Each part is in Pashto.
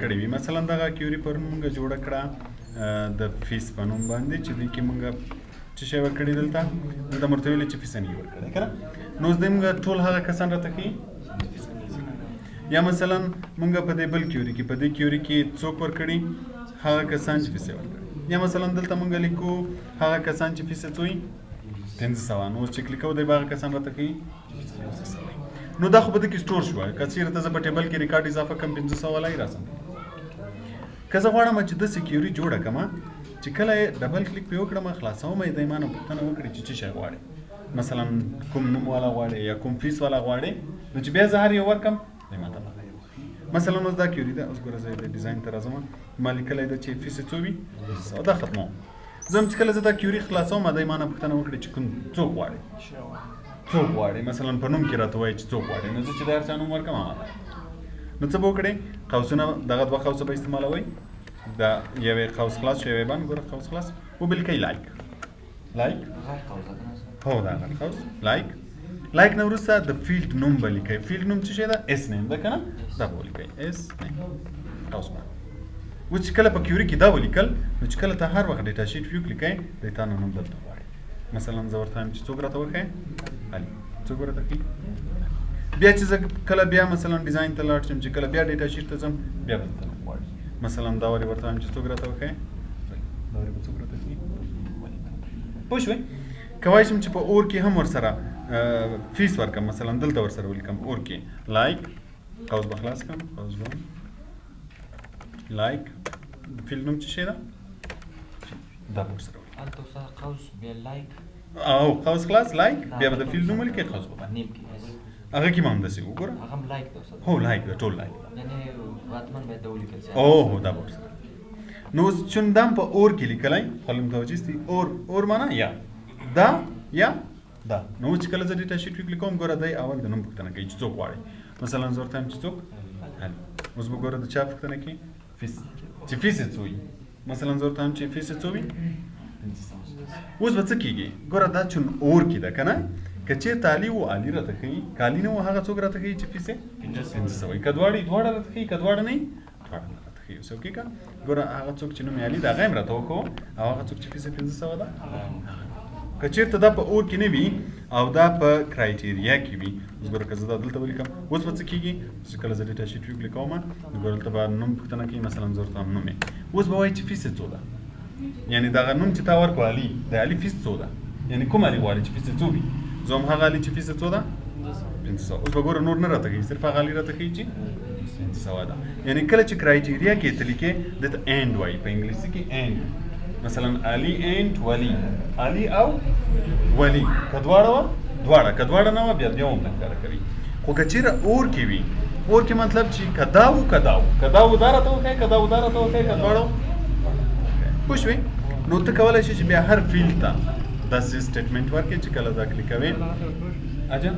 کړی وي. مثلا دغه کیوري پرون مونږ جوړه کړه د فیس په نوم باندې چې دوی کې مونږ څه شی ورکړي دلته دلته مرته ویلې چې فیس نه ورکړی که نه نو اوس دی مونږ ټول هغه کسان راته ښیي یا مثلا مونږ په دې بل کیوري کې په دې کیوري کې څوک ورکړي هغه کسان چې فیس یې ورکړي یا مثلا دلته مونږ لیکو هغه کسان چې فیس یې څو وي 500 نو اوس چې کلیک کوو دی به هغه کسان راته ښیي نو دا خو به دې کې سټور شوی که چېرته زه په ټیبل کې ریکارډ اضافه کړم 500 والا یې راسم که زه غواړم چې داسې کیوري جوړه کړم چې کله یې ډبل کلیک پرې وکړم خلاصوم یې دی ما نه پوښتنه وکړي چې څه شی غواړې مثلا کوم نوم والا غواړې یا کوم فیس والا غواړې نو چې بیا زه هر یو ورکړم دی ما ته مثلا اوس دا کیوري ده اوس ګوره زه د ډیزاین ته راځم ما لیکلی ده چې فیس یې څو وي دا ختموم زه هم چې کله زه دا کیوري خلاصوم دی ما نه پوښتنه وکړي چې کوم څوک غواړې څوک غواړي مثلا په نوم کې راته وایي چې څوک غواړي نو زه چې د هر چا نوم ورکړم هغه نو څه به وکړې قوسونه دغه دوه قوسه به استعمالوئ د یوې قوس خلاص شو یوې باندې ګوره قوس خلاص وبلیکئ لایک هو دا غټ قوس لایک نه وروسته د فیلډ نوم به لیکئ فیلډ نوم څه شی ده اس نیم ده که نه دا به ولیکئ اس نیم قوس باندې اوس چې کله په کیوري کې دا ولیکل نو چې کله ته هر وخت ډیټا شیټ ویو کلیکئ دی تا نه نوم دلته غواړي مثلا زه ورته وایم چې څوک راته وښیه علي څوک راته ښیي بیا چې زه کله بیا مثلا ډیزاین ته لاړ شم چې کله بیا ډیټا شیټ ته ځم بیا به دلته نوم غواړي مثلا دا وارې ورته وایم چې څوک راته وښیه دا وارې به څوک راته ښیي پوه شوئ کولی شم چې په اور کې هم ورسره فیس ورکړم مثلا دلته ورسره ولیکم اور کې لایک قوس به خلاص کړم قوس به لایک فیلډ نوم څه شی ده دا به ورسره هلته قوس بیا لایک او قوس خلاص لایک بیا به د فیلډ نوم ولیکئ قوس به نیم کې هغه کې هم همداسې وګوره هغه هم لایک ده استاد هو لایک ده ټول لایک ده یعنې واتمن باید دا ولیکل شي اوه دا به ورسره نو اوس چون دا هم په اور کې لیکلی خو متوجه ستي اور معنا یا دا یا دا نو اوس چې کله زه ډیټا شیټ وکلیک کوم ګوره دی اول د نوم پوښتنه کوي چې څوک غواړي مثلا زه ورته وایم چې څوک اوس به ګوره د چا پوښتنه کوي فیس چې فیس یې څو وي مثلا زه ورته وایم چې فیس یې څو وي اوس به څه کېږي ګوره دا چون اور کې ده که نه که چېرته علي و علي راته ښیي که علي نه و هغه څوک راته ښیي چې فیس یې 500 وي که دواړه راته ښیي که دواړه نه وي دواړه نه راته ښیي اوس اوکې که ګوره هغه څوک چې نوم یې علي ده هغه هم راته وکړو او هغه څوک چې فیس یې 500 ده که چېرته دا په اور کې نه وي او دا په کرایټیریا کې وي اوس ګوره که زه دا دلته ولیکم اوس به څه کېږي چې کله زه ډیټا شیټ وکلیک کوم نو ګوره دلته به نوم پوښتنه کوي مثلا زه ورته وایم نوم یې اوس به وایي چې فیس یې څو ده یعنې دغه نوم چې تا ورکړو علي د علي فیس څو ده یعنې کوم علي غواړي چې فیس یې څو وي زه هم هغه علي چې فیس یې څو ده 500 اوس به ګوره نور نه راته ښیي صرف هغه علي راته ښیي چې 500 ده یعنې کله چې کرایټیریا کې ته لیکې دته اینډ وایي په انګلیسي کې اینډ مثلا علي اینډ ولی علي او ولی که دواړه نه وه بیا هم نه ښکاره کوي خو که چېرې اور کې وي اور کې مطلب چې که دا و که دا و دا راته وښیه که دا و دا راته وښیه که دواړه پوه شوې نو ته کولی شې چې بیا هر فیلډ ته داسې سټیټمنټ ورکړې چې کله دا کلیک کوې اجل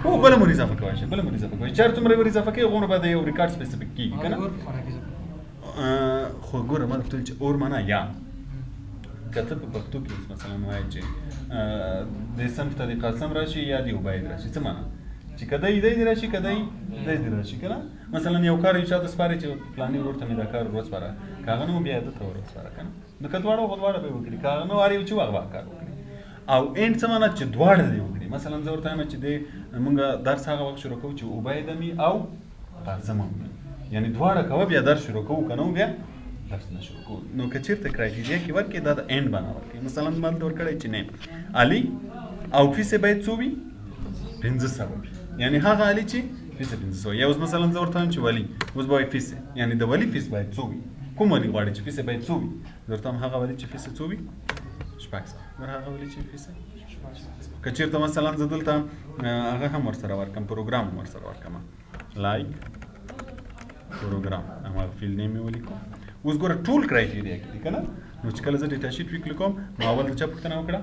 هو بله مور اضافه کولی شي بله مور اضافه کولی چېر څومره ور اضافه کوي هغومره به د یو ریکارډ سپیسیفیک کېږي که نه خو ګوره ما درته ویل چې اور معنا یا که ته په پښتو کې اوس مثلا وایې چې دې صنف ته دې قاسم راشي یا دې عبید راشي څه معنا چې که دی دې راشي که دی دې راشي که نه مثلا یو کار یو چا ته سپارې چې فلاني ورور ته مې دا کار وسپاره که هغه نه و بیا ده ته ور وسپاره که نه نو که دواړه خو دواړه به یې وکړي که هغه نه و هر یو چې هغه به کار وکړي او اینډ څه معنا چې دواړه دې وکړي مثلا زه ورته وایم چې دې مونږ درس هغه وخت شروع کوو چې عبیده مې او قاسم مې یعنی دواړه کوه بیا درس شروع کوو که نه بیا درس نه شروع کوو نو که چېرته کرایټیریا کې ورکړې دا د اینډ بنا ورکړي مثلا ما دلته ورکړی چې نیم علي او فیس یې باید څو وي 500 وي یعنې هغه علي چې فیس یې 500 یا اوس مثلا زه ورته وایم چې ولی اوس به وایي فیس یې یعنې د ولی فیس باید څو وي کوم ولی غواړي چې فیس یې باید څو وي زه ورته وایم هغه ولی چې فیس یې څو وي 600 هغه ولی چې فیس یې که چېرته مثلا زه دلته هغه هم ورسره ورکړم پروګرام هم ورسره ورکړم لایک پروګرام هماغه فیلډ نیم یې ولیکو اوس ګوره ټول کرایټیریا کې دي که نه نو چې کله زه ډیټا شیټ وکلیک کوم نو اول د چا پوښتنه وکړه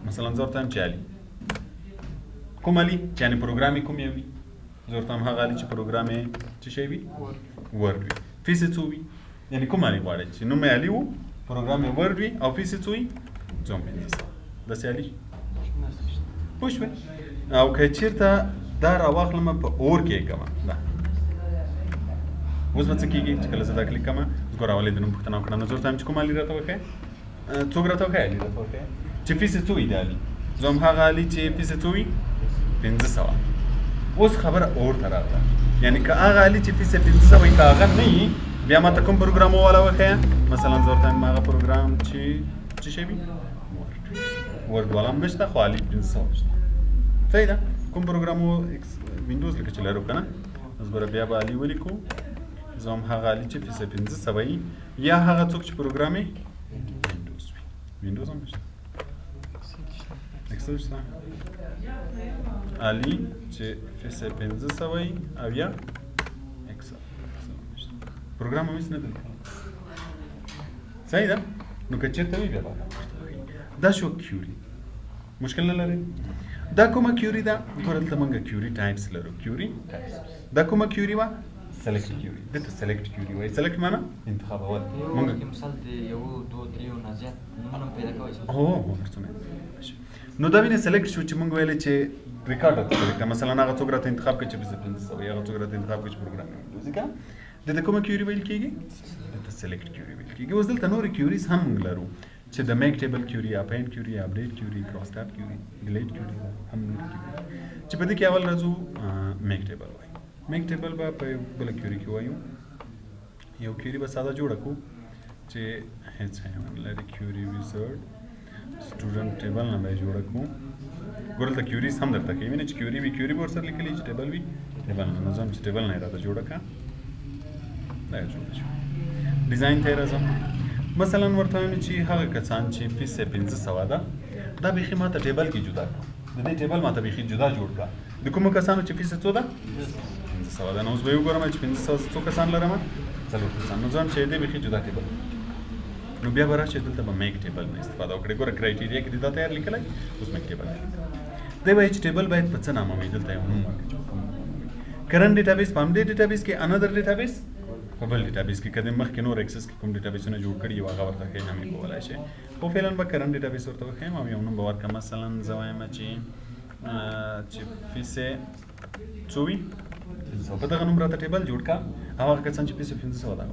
مثلا زه ورته وایم چې علي کوم علي چې یعنې پروګرام یې کوم یې وي زه ورته وایم هغه علي چې پروګرام یې څه شی وي ورډ وي فیس یې څو وي یعنې کوم علي غواړئ چې نوم یې علي و پروګرام یې ورډ وي او فیس یې څو وي 500 داسې علي پوه شوئ او که چېرته دا راواخلم په اور کې کوم دا اوس به څه کېږي چې کله زه دا کلیک کوم اوس ګوره اول یې د نوم پوښتنه وکړه نو زه ورته وایم چې کوم علي راته وښیه څوک راته وښیه علي راته وښیه چې فیس یې څو وي د علي زه هم هغه علي چې فیس یې څو وي 500 اوس خبره اور ته راغله یعنی که هغه علي چې فیس یې 500 وي که هغه نه وي بیا ماته کوم پروګرام والا وښیه مثلا زه ورته وایم هغه پروګرام چې څه شی وي ورډ والا هم نشته خو علي 500 شته صحیح ده کوم پروګرام وینډوز لکه چې لرو که نه اوس به بیا به علي ولیکو زه هم هغه علي چې فیس یې 500 وي یا هغه څوک چې پروګرام یې وینډوز وي وینډوز هم نشته اکسیس شته علي چې فیس یې 500 وي او یا اکسل پروګرام هم هېڅ نه دی صحیح ده نو که چېرته وي بیا به دا شو کیوري مشکل نه لري دا کومه کیوري ده ګوره دلته موږ کیوري ټایپس لرو کیوري ټایپس دا کومه کیوري وه سلیکټ کیوري دته سلیکټ کیوري وایي سلیکټ معنا انتخابول موږ مثال د یو دوه دریو نه زیات نومونه پیدا کولی شو نو دا وینې سلیکټ شو چې موږ ویلې چې ریکارډ راته سلیکټ مثلا هغه څوک راته انتخاب کړي چې 500 وي هغه څوک راته انتخاب کړي چې پروګرام وینډوز که دته کومه کیوري ویل کېږي دته سلیکټ کیوري ویل کېږي اوس دلته نورې کیوریز هم موږ لرو چې د میک ټیبل کیوري اپینډ کیوري اپډیټ کیوري کراس ټاب کیوري ډیلیټ کیوري هم نور کیوري چې په دې کې اول راځو میک ټیبل وایي میک ټیبل به په بل کیوري کې وایو یو کیوري به ساده جوړه کړو چې هیڅ هم لري کیوري ویزرډ سټوډنټ ټیبل نه به جوړه کړو ګورل د کیوریز هم درته کوي وینې چې کیوري وي کیوري به ورسره لیکلي چې ټیبل وي ټیبل نه نظام چې ټیبل نه راته جوړه کړه دا جوړه شو ډیزاین ته راځم مثلا ورته وایم چې هغه کسان چې فیس یې 500 ده دا بیخي ماته ټیبل کې جدا کړه د دې ټیبل ماته بیخي جدا جوړ کړه د کومو کسانو چې فیس یې څو ده 500 ده نو اوس به وګورم چې 500 څو کسان لرم 4 کسان نو ځم چې دې بیخي جدا ټیبل نو بیا به راشي دلته به میک ټیبل نه استفاده وکړئ ګوره کرایټیریا کې دا تیار لیکلی اوس میک ټیبل دی وایي چې ټیبل باید په څه نامه وي دلته یو نوم ورکړي کرنټ ډیټابیس په همدې ډیټابیس کې انادر ډیټابیس په بل ډیټابیس کې که د مخکې نور اکسس کې کوم ډیټابیسونه جوړ کړي یو هغه ورته ښیي هم یې کولی شي خو فعلا به کرنټ ډیټابیس ورته وښیم او یو نوم به ورکړم مثلا زه وایم چې فیس یې څو وي 500 په دغه نوم راته ټیبل جوړ کړه او هغه کسان چې فیس یې 500 ده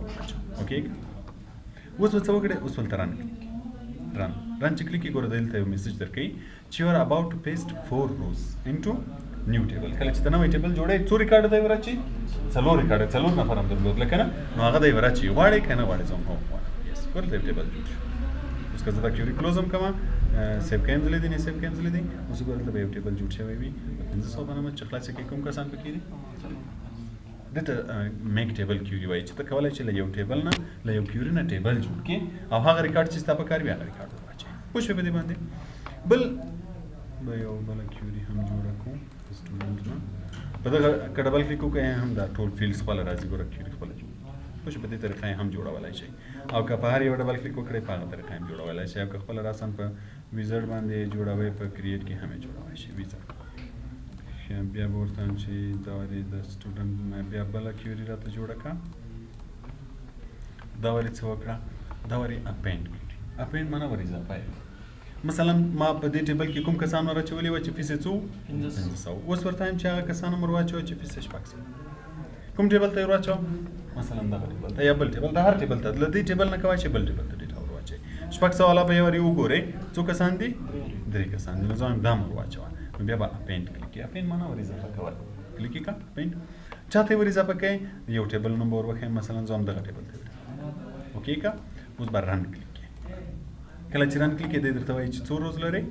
اوکې اوس به څه وکړئ اوس ولته رن رن چې کلیک ګوره دلته یو میسج درکوي چې یو ار اباؤټ ټو پیسټ 4 روز انټو نیو ټیبل کله چې ته نوی ټیبل جوړوې څو ریکارډ دی ورچی 4 ریکارډ 4 نفر هم درلود لکه نه نو هغه دی ورچی غواړې که نه غواړې زه هم غواړم یس ورته ټیبل جوړ شو اوس که زه دا کیوري کلوز هم کوم سیو کیم ځلې دي نه سیو کیم ځلې دي اوس ګوره دلته به یو ټیبل جوړ شوی وي 500 باندې چې خلاص کې کوم کسان پکې دي دته میک ټیبل کیوري وایي چې ته کولی شې له یو ټیبل نه له یو کیوري نه ټیبل جوړ کړې او هغه ریکارډ چې ستا په کار وي هغه ریکارډ واچوې پوه شوې په دې باندې بل به یو بله کیوري هم جوړه کړو سټوډنټ نه په دغه که ډبل کلیک وکړئ هم دا ټول فیلډس خپله راځي ګوره کیوري خپله جوړ پوه شو په دې طریقه یې هم جوړولی شئ او که په هر یو ډبل کلیک وکړئ په هغه طریقه یې هم جوړولی شئ او که خپله راسن په ویزرډ باندې جوړوئ په کریټ کې هم یې جوړولی شئ ویزرډ بیا به ورته وایم چې دا ولې د سټوډنټ نه بیا بله کیوري راته جوړه کړه دا ولې څه وکړه دا ولې اپینډ کړي اپینډ معنا ور اضافه مثلا ما په دې ټیبل کې کوم کسان ور اچولي وو چې فیس یې څو 500 اوس ورته وایم چې هغه کسان هم ور واچوه چې فیس یې 600 کوم ټیبل ته یې ور واچوه مثلا دغه ټیبل ته یا بل ټیبل ته هر ټیبل ته له دې ټیبل نه کوای چې بل ټیبل ته ډیټا ور واچوئ 600 والا به یې ور وګورئ څو کسان دي 3 کسان دي نو زه وایم دا م ور واچوه نو بیا به اپینډ کلیک کړئ اپینډ معنا ور اضافه کول کلیک کړه اپینډ چاته ور اضافه کوئ یو ټیبل نمبر ورکړئ مثلا زه هم دغه ټیبل ته اوکې که اوس به رن کلیک کړئ کله چې رن کلیک کړئ دی درته وایي چې څو روز لرئ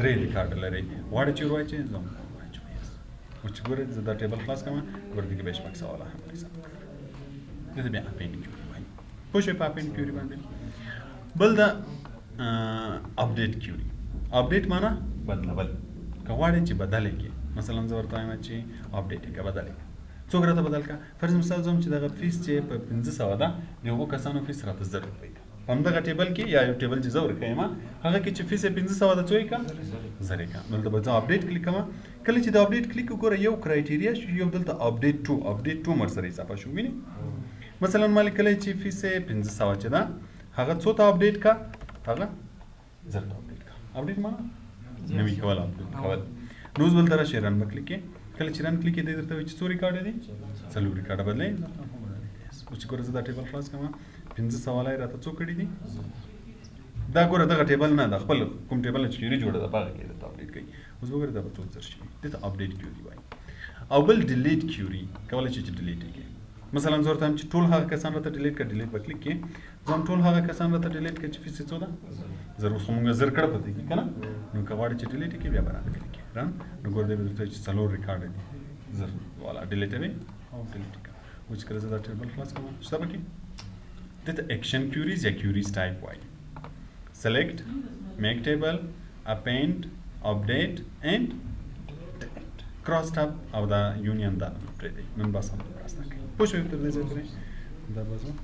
3 ریکارډ لرئ غواړئ چې ور واچوئ زه هم واچوم یس اوس چې ګورئ زه دا ټیبل خلاص کړم ګوره دې کې به 600 والا هم اضافه کړم دته بیا اپینډ کیوري وایي پوه شوئ په اپینډ کیوري باندې بل دا اپډیټ کیوري اپډیټ معنا بدلول که غواړې چې بدل یې کړې مثلا زه ورته وایم چې اپډیټ یې کړه بدل یې کړه څوک راته بدل کړه فرض مثال زه هم چې دغه فیس چې په 500 ده د هغو کسانو فیس راته 1000 روپۍ ده په همدغه ټیبل کې یا یو ټیبل چې زه ورکویم هغه کې چې فیس یې 500 ده څو یې کړه 1000 یې کړه نو دلته به زه اپډیټ کلیک کوم کله چې د اپډیټ کلیک وګوره یو کرایټیریا شو یو دلته اپډیټ ټو مر سره اضافه شو وینې مثلا ما لیکلی چې فیس یې 500 چې ده هغه څو ته اپډیټ کړه هغه 1000 ته اپډیټ کړه اپډیټ معنا نوي کول اپډیټ کول روز بل درا شیرن بکلیک کله چې رن کلیک دی درته چې څو ریکارډ دي 4 ریکارډ بدلې چې ګوره زه دا ټیبل خلاص کړم 15 سوال یې راته څو کړي دي دا ګوره دغه ټیبل نه د خپل کوم ټیبل چې کیوري جوړه ده هغه کې د اپډیټ کوي اوس وګوره دا به څو ځر شي دته اپډیټ کیوري وایي او بل ډیلیټ کیوري کولای شي چې ډیلیټ کړي مثلا زه ورته چې ټول هغه کسان راته ډیلیټ کړه ډیلیټ په کلیک کې ځم ټول هغه کسان راته ډیلیټ کړي چې فیس څو ده زر اوس موږ زر کړه پته کی کنه نو کواړي چې ډیلیټ کې بیا برابر کړي رن نو ګور دې ورته چې څلور ریکارډ دي زر والا ډیلیټ وي او ډیلیټ کړه which کړه زه دا ټیبل خلاص کوم څه پکې دته اکشن کیوریز یا کیوریز ټایپ وایي select make table append update and cross tab او دا یونین دا پرې دی نن بس هم راځه پوښتنه تر دې ځای دا بس